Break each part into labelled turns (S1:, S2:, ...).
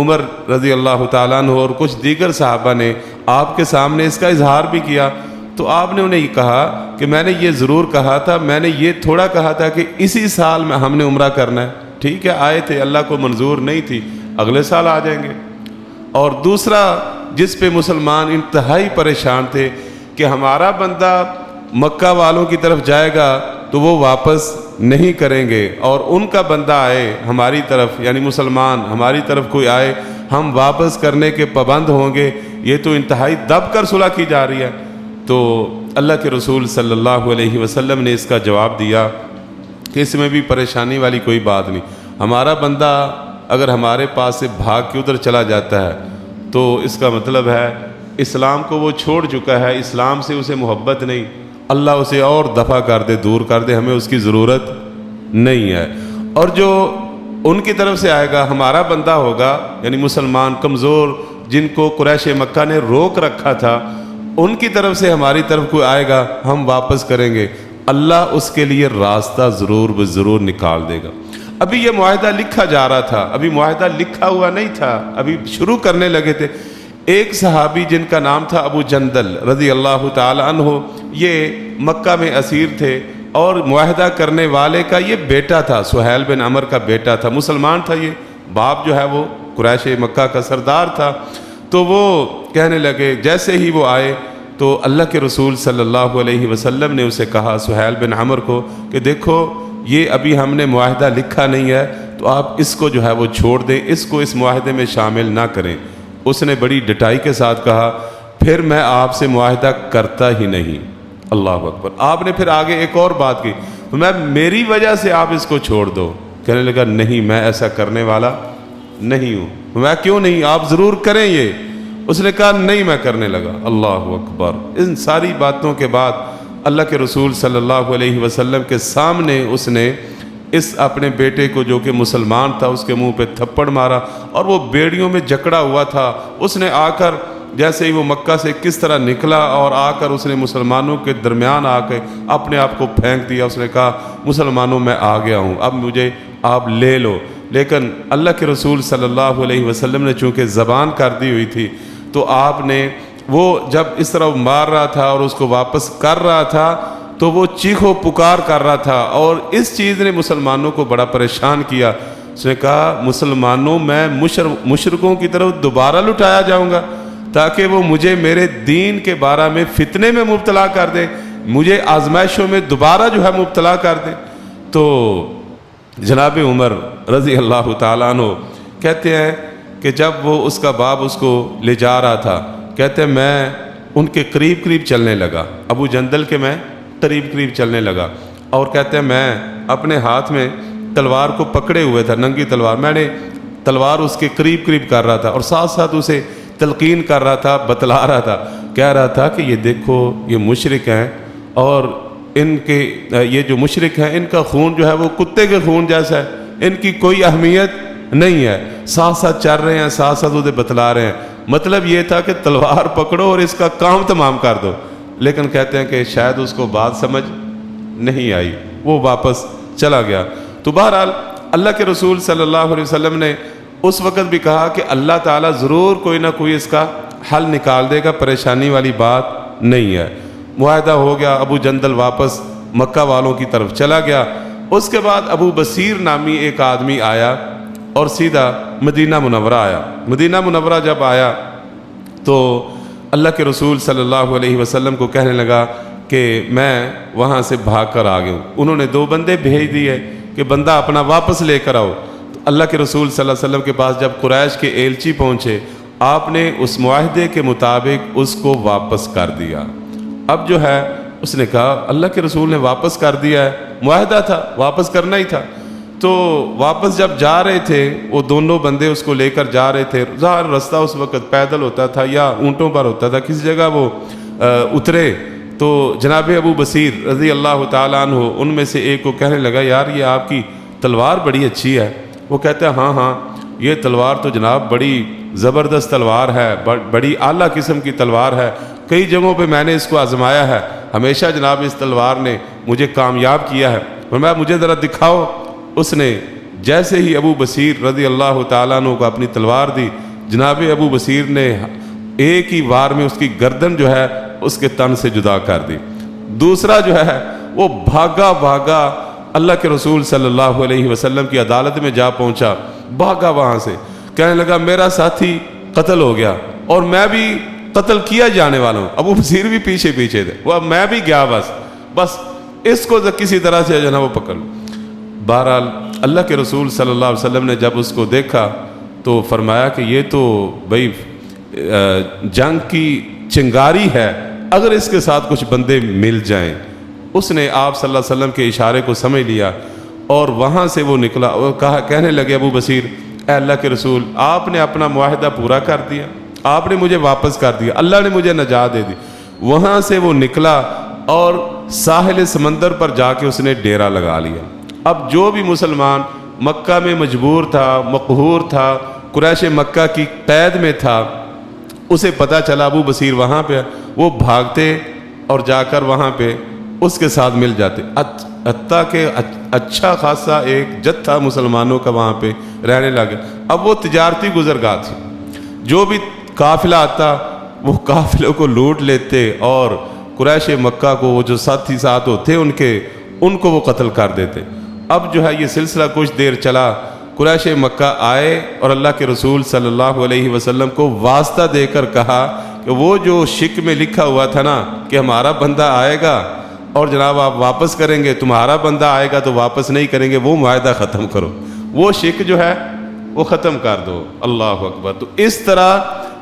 S1: عمر رضی اللہ تعالیٰ عنہ اور کچھ دیگر صحابہ نے آپ کے سامنے اس کا اظہار بھی کیا، تو آپ نے انہیں یہ کہا کہ میں نے یہ ضرور کہا تھا، میں نے یہ تھوڑا کہا تھا کہ اسی سال میں ہم نے عمرہ کرنا ہے، ٹھیک ہے آئے تھے، اللہ کو منظور نہیں تھی، اگلے سال آ جائیں گے۔ اور دوسرا جس پہ مسلمان انتہائی پریشان تھے کہ ہمارا بندہ مکہ والوں کی طرف جائے گا تو وہ واپس نہیں کریں گے، اور ان کا بندہ آئے ہماری طرف، یعنی مسلمان ہماری طرف کوئی آئے، ہم واپس کرنے کے پابند ہوں گے، یہ تو انتہائی دب کر صلح کی جا رہی ہے۔ تو اللہ کے رسول صلی اللہ علیہ وسلم نے اس کا جواب دیا کہ اس میں بھی پریشانی والی کوئی بات نہیں، ہمارا بندہ اگر ہمارے پاس سے بھاگ کے ادھر چلا جاتا ہے تو اس کا مطلب ہے اسلام کو وہ چھوڑ چکا ہے، اسلام سے اسے محبت نہیں، اللہ اسے اور دفع کر دے، دور کر دے، ہمیں اس کی ضرورت نہیں ہے۔ اور جو ان کی طرف سے آئے گا ہمارا بندہ ہوگا، یعنی مسلمان کمزور جن کو قریش مکہ نے روک رکھا تھا، ان کی طرف سے ہماری طرف کوئی آئے گا ہم واپس کریں گے، اللہ اس کے لیے راستہ ضرور بضرور نکال دے گا۔ ابھی یہ معاہدہ لکھا جا رہا تھا، ابھی معاہدہ لکھا ہوا نہیں تھا، ابھی شروع کرنے لگے تھے۔ ایک صحابی جن کا نام تھا ابو جندل رضی اللہ تعالی عنہ، یہ مکہ میں اسیر تھے، اور معاہدہ کرنے والے کا یہ بیٹا تھا، سہیل بن عمر کا بیٹا تھا، مسلمان تھا، یہ باپ جو ہے وہ قریش مکہ کا سردار تھا۔ تو وہ کہنے لگے، جیسے ہی وہ آئے تو اللہ کے رسول صلی اللہ علیہ وسلم نے اسے کہا، سہیل بن عمر کو، کہ دیکھو یہ ابھی ہم نے معاہدہ لکھا نہیں ہے، تو آپ اس کو جو ہے وہ چھوڑ دیں، اس کو اس معاہدے میں شامل نہ کریں۔ اس نے بڑی ڈٹائی کے ساتھ کہا، پھر میں آپ سے معاہدہ کرتا ہی نہیں۔ اللہ اکبر۔ آپ نے پھر آگے ایک اور بات کی، میری وجہ سے آپ اس کو چھوڑ دو۔ کہنے لگا، نہیں میں ایسا کرنے والا نہیں ہوں۔ میں کیوں نہیں، آپ ضرور کریں یہ۔ اس نے کہا نہیں میں کرنے لگا۔ اللہ اکبر۔ ان ساری باتوں کے بعد اللہ کے رسول صلی اللہ علیہ وسلم کے سامنے اس نے اس اپنے بیٹے کو جو کہ مسلمان تھا اس کے منہ پہ تھپڑ مارا، اور وہ بیڑیوں میں جکڑا ہوا تھا۔ اس نے آ کر جیسے ہی وہ مکہ سے کس طرح نکلا اور آ کر اس نے مسلمانوں کے درمیان آ کے اپنے آپ کو پھینک دیا۔ اس نے کہا، مسلمانوں میں آ گیا ہوں، اب مجھے آپ لے لو۔ لیکن اللہ کے رسول صلی اللہ علیہ وسلم نے چونکہ زبان کر دی ہوئی تھی، تو آپ نے وہ جب اس طرح مار رہا تھا اور اس کو واپس کر رہا تھا تو وہ چیخو پکار کر رہا تھا، اور اس چیز نے مسلمانوں کو بڑا پریشان کیا۔ اس نے کہا، مسلمانوں میں مشرکوں کی طرف دوبارہ لٹایا جاؤں گا تاکہ وہ مجھے میرے دین کے بارے میں فتنے میں مبتلا کر دیں، مجھے آزمائشوں میں دوبارہ جو ہے مبتلا کر دیں۔ تو جناب عمر رضی اللہ تعالیٰ عنہ کہتے ہیں کہ جب وہ اس کا باپ اس کو لے جا رہا تھا، کہتے ہیں میں ان کے قریب قریب چلنے لگا، ابو جندل کے میں قریب قریب چلنے لگا، اور کہتے ہیں میں اپنے ہاتھ میں تلوار کو پکڑے ہوئے تھا، ننگی تلوار، میں نے تلوار اس کے قریب قریب کر رہا تھا، اور ساتھ ساتھ اسے تلقین کر رہا تھا، بتلا رہا تھا، کہہ رہا تھا کہ یہ دیکھو یہ مشرک ہیں، اور ان کے یہ جو مشرک ہیں ان کا خون جو ہے وہ کتے کے خون جیسا ہے، ان کی کوئی اہمیت نہیں ہے، ساتھ ساتھ چل رہے ہیں، ساتھ ساتھ اسے بتلا رہے ہیں۔ مطلب یہ تھا کہ تلوار پکڑو اور اس کا کام تمام کر دو۔ لیکن کہتے ہیں کہ شاید اس کو بات سمجھ نہیں آئی، وہ واپس چلا گیا۔ تو بہرحال اللہ کے رسول صلی اللہ علیہ وسلم نے اس وقت بھی کہا کہ اللہ تعالیٰ ضرور کوئی نہ کوئی اس کا حل نکال دے گا، پریشانی والی بات نہیں ہے۔ معاہدہ ہو گیا، ابو جندل واپس مکہ والوں کی طرف چلا گیا۔ اس کے بعد ابو بصیر نامی ایک آدمی آیا اور سیدھا مدینہ منورہ آیا۔ مدینہ منورہ جب آیا تو اللہ کے رسول صلی اللہ علیہ وسلم کو کہنے لگا کہ میں وہاں سے بھاگ کر آ گیا ہوں۔ انہوں نے 2 بندے بھیج دیے کہ بندہ اپنا واپس لے کر آؤ۔ تو اللہ کے رسول صلی اللہ علیہ وسلم کے پاس جب قریش کے ایلچی پہنچے، آپ نے اس معاہدے کے مطابق اس کو واپس کر دیا۔ اب جو ہے اس نے کہا اللہ کے رسول نے واپس کر دیا ہے، معاہدہ تھا واپس کرنا ہی تھا۔ تو واپس جب جا رہے تھے وہ دونوں بندے اس کو لے کر جا رہے تھے، ظاہر رستہ اس وقت پیدل ہوتا تھا یا اونٹوں پر ہوتا تھا، کسی جگہ وہ اترے تو جناب ابو بصیر رضی اللہ تعالیٰ عنہ ان میں سے ایک کو کہنے لگا، یار یہ آپ کی تلوار بڑی اچھی ہے۔ وہ کہتے ہیں ہاں یہ تلوار تو جناب بڑی زبردست تلوار ہے، بڑی اعلیٰ قسم کی تلوار ہے، کئی جگہوں پہ میں نے اس کو آزمایا ہے، ہمیشہ جناب اس تلوار نے مجھے کامیاب کیا ہے، فرمایا مجھے ذرا دکھاؤ۔ اس نے جیسے ہی ابو بصیر رضی اللہ تعالیٰ عنہ کو اپنی تلوار دی، جناب ابو بصیر نے ایک ہی وار میں اس کی گردن جو ہے اس کے تن سے جدا کر دی۔ دوسرا جو ہے وہ بھاگا بھاگا اللہ کے رسول صلی اللہ علیہ وسلم کی عدالت میں جا پہنچا، بھاگا وہاں سے، کہنے لگا میرا ساتھی قتل ہو گیا اور میں بھی قتل کیا جانے والا ہوں۔ ابو بصیر بھی پیچھے پیچھے تھے، وہ میں بھی گیا، بس اس کو کسی طرح سے جو ہے وہ پکڑ لو۔ بہرحال اللہ کے رسول صلی اللہ علیہ وسلم نے جب اس کو دیکھا تو فرمایا کہ یہ تو بھائی جنگ کی چنگاری ہے، اگر اس کے ساتھ کچھ بندے مل جائیں۔ اس نے آپ صلی اللہ علیہ وسلم کے اشارے کو سمجھ لیا اور وہاں سے وہ نکلا اور کہنے لگے ابو بصیر، اے اللہ کے رسول، آپ نے اپنا معاہدہ پورا کر دیا، آپ نے مجھے واپس کر دیا، اللہ نے مجھے نجات دے دی۔ وہاں سے وہ نکلا اور ساحل سمندر پر جا کے اس نے ڈیرا لگا لیا۔ اب جو بھی مسلمان مکہ میں مجبور تھا، مقہور تھا، قریش مکہ کی قید میں تھا، اسے پتہ چلا ابو بصیر وہاں پہ، وہ بھاگتے اور جا کر وہاں پہ اس کے ساتھ مل جاتے، حتیٰ کہ اچھا خاصا ایک جتھا مسلمانوں کا وہاں پہ رہنے لگے۔ اب وہ تجارتی گزرگاہ تھی، جو بھی قافلہ آتا وہ قافلوں کو لوٹ لیتے اور قریش مکہ کو وہ جو ساتھی ساتھ ہوتے ان کو وہ قتل کر دیتے۔ اب جو ہے یہ سلسلہ کچھ دیر چلا، قریش مکہ آئے اور اللہ کے رسول صلی اللہ علیہ وسلم کو واسطہ دے کر کہا کہ وہ جو شک میں لکھا ہوا تھا نا کہ ہمارا بندہ آئے گا اور جناب آپ واپس کریں گے، تمہارا بندہ آئے گا تو واپس نہیں کریں گے، وہ معاہدہ ختم کرو، وہ شک جو ہے وہ ختم کر دو۔ اللہ اکبر۔ تو اس طرح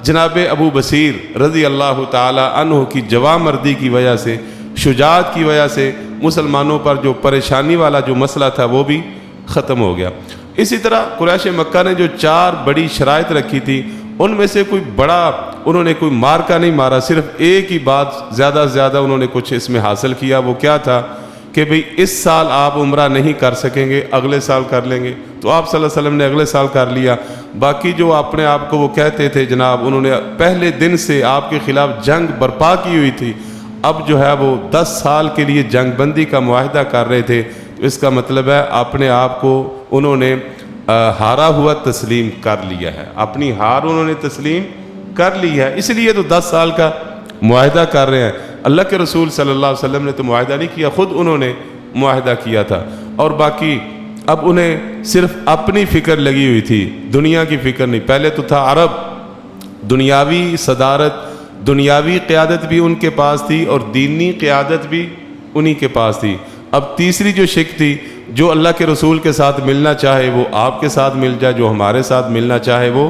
S1: جناب ابو بصیر رضی اللہ تعالی عنہ کی جواں مردی کی وجہ سے، شجاعت کی وجہ سے مسلمانوں پر جو پریشانی والا جو مسئلہ تھا وہ بھی ختم ہو گیا۔ اسی طرح قریش مکہ نے جو 4 بڑی شرائط رکھی تھی، ان میں سے کوئی بڑا انہوں نے کوئی مارکا نہیں مارا، صرف ایک ہی بات زیادہ سے زیادہ انہوں نے کچھ اس میں حاصل کیا۔ وہ کیا تھا کہ بھئی اس سال آپ عمرہ نہیں کر سکیں گے، اگلے سال کر لیں گے۔ تو آپ صلی اللہ علیہ وسلم نے اگلے سال کر لیا۔ باقی جو اپنے آپ کو وہ کہتے تھے جناب، انہوں نے پہلے دن سے آپ کے خلاف جنگ برپا کی ہوئی تھی، اب جو ہے وہ 10 سال کے لیے جنگ بندی کا معاہدہ کر رہے تھے۔ اس کا مطلب ہے اپنے آپ کو انہوں نے ہارا ہوا تسلیم کر لیا ہے، اپنی ہار انہوں نے تسلیم کر لی ہے، اس لیے تو 10 سال کا معاہدہ کر رہے ہیں۔ اللہ کے رسول صلی اللہ علیہ وسلم نے تو معاہدہ نہیں کیا، خود انہوں نے معاہدہ کیا تھا۔ اور باقی اب انہیں صرف اپنی فکر لگی ہوئی تھی، دنیا کی فکر نہیں۔ پہلے تو تھا عرب، دنیاوی صدارت، دنیاوی قیادت بھی ان کے پاس تھی اور دینی قیادت بھی انہی کے پاس تھی۔ اب تیسری جو شک تھی، جو اللہ کے رسول کے ساتھ ملنا چاہے وہ آپ کے ساتھ مل جائے، جو ہمارے ساتھ ملنا چاہے وہ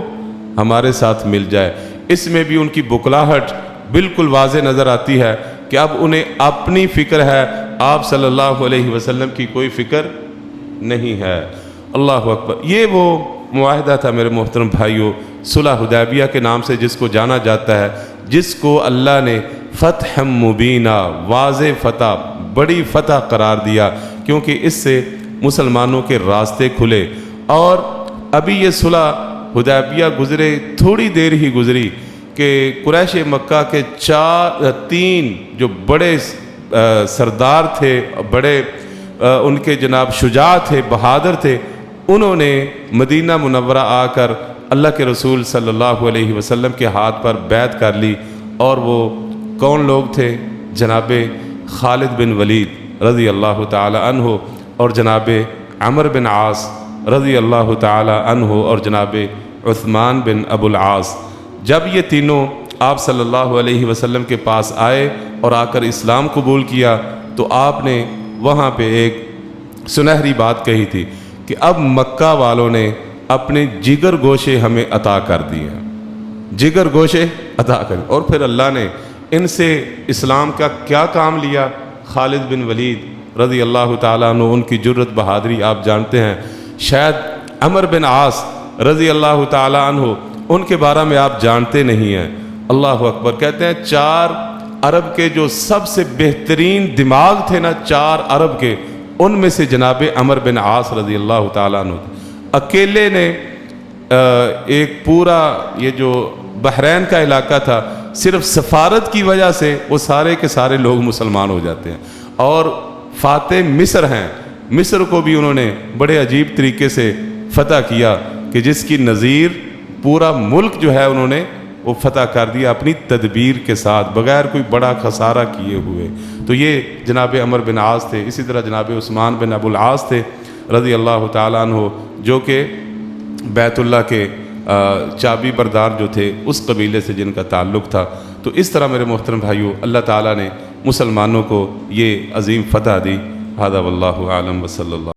S1: ہمارے ساتھ مل جائے۔ اس میں بھی ان کی بکلاہٹ بالکل واضح نظر آتی ہے کہ اب انہیں اپنی فکر ہے، آپ صلی اللہ علیہ وسلم کی کوئی فکر نہیں ہے۔ اللہ اکبر۔ یہ وہ معاہدہ تھا میرے محترم بھائیوں، صلح حدیبیہ کے نام سے جس کو جانا جاتا ہے، جس کو اللہ نے فتح مبینہ، واضح فتح، بڑی فتح قرار دیا، کیونکہ اس سے مسلمانوں کے راستے کھلے۔ اور ابھی یہ صلح حدیبیہ گزرے تھوڑی دیر ہی گزری کہ قریش مکہ کے 3 جو بڑے سردار تھے، بڑے ان کے جناب شجاع تھے، بہادر تھے، انہوں نے مدینہ منورہ آ کر اللہ کے رسول صلی اللہ علیہ وسلم کے ہاتھ پر بیعت کر لی۔ اور وہ کون لوگ تھے؟ جناب خالد بن ولید رضی اللہ تعالی عنہ اور جناب عمر بن عاص رضی اللہ تعالی عنہ اور جناب عثمان بن ابو العاص۔ جب یہ تینوں آپ صلی اللہ علیہ وسلم کے پاس آئے اور آ کر اسلام قبول کیا تو آپ نے وہاں پہ ایک سنہری بات کہی تھی کہ اب مکہ والوں نے اپنے جگر گوشے ہمیں عطا کر دیے ہیں، جگر گوشے عطا کر۔ اور پھر اللہ نے ان سے اسلام کا کیا کام لیا؟ خالد بن ولید رضی اللہ تعالیٰ عنہ، ان کی جرت بہادری آپ جانتے ہیں۔ شاید عمر بن عاص رضی اللہ تعالیٰ عنہ، ان کے بارے میں آپ جانتے نہیں ہیں۔ اللہ اکبر۔ کہتے ہیں 4 عرب کے جو سب سے بہترین دماغ تھے نا، 4 عرب کے، ان میں سے جناب عمر بن عاص رضی اللہ تعالیٰ عنہ اکیلے نے ایک پورا یہ جو بحرین کا علاقہ تھا، صرف سفارت کی وجہ سے وہ سارے کے سارے لوگ مسلمان ہو جاتے ہیں۔ اور فاتح مصر ہیں، مصر کو بھی انہوں نے بڑے عجیب طریقے سے فتح کیا کہ جس کی نظیر پورا ملک جو ہے انہوں نے وہ فتح کر دیا اپنی تدبیر کے ساتھ، بغیر کوئی بڑا خسارہ کیے ہوئے۔ تو یہ جناب عمر بن عاص تھے۔ اسی طرح جناب عثمان بن ابو العاص تھے رضی اللہ تعالیٰ عنہ، جو کہ بیت اللہ کے چابی بردار جو تھے اس قبیلے سے جن کا تعلق تھا۔ تو اس طرح میرے محترم بھائیو اللہ تعالیٰ نے مسلمانوں کو یہ عظیم فتح دی۔ ھذا واللہ اعلم وصلی اللہ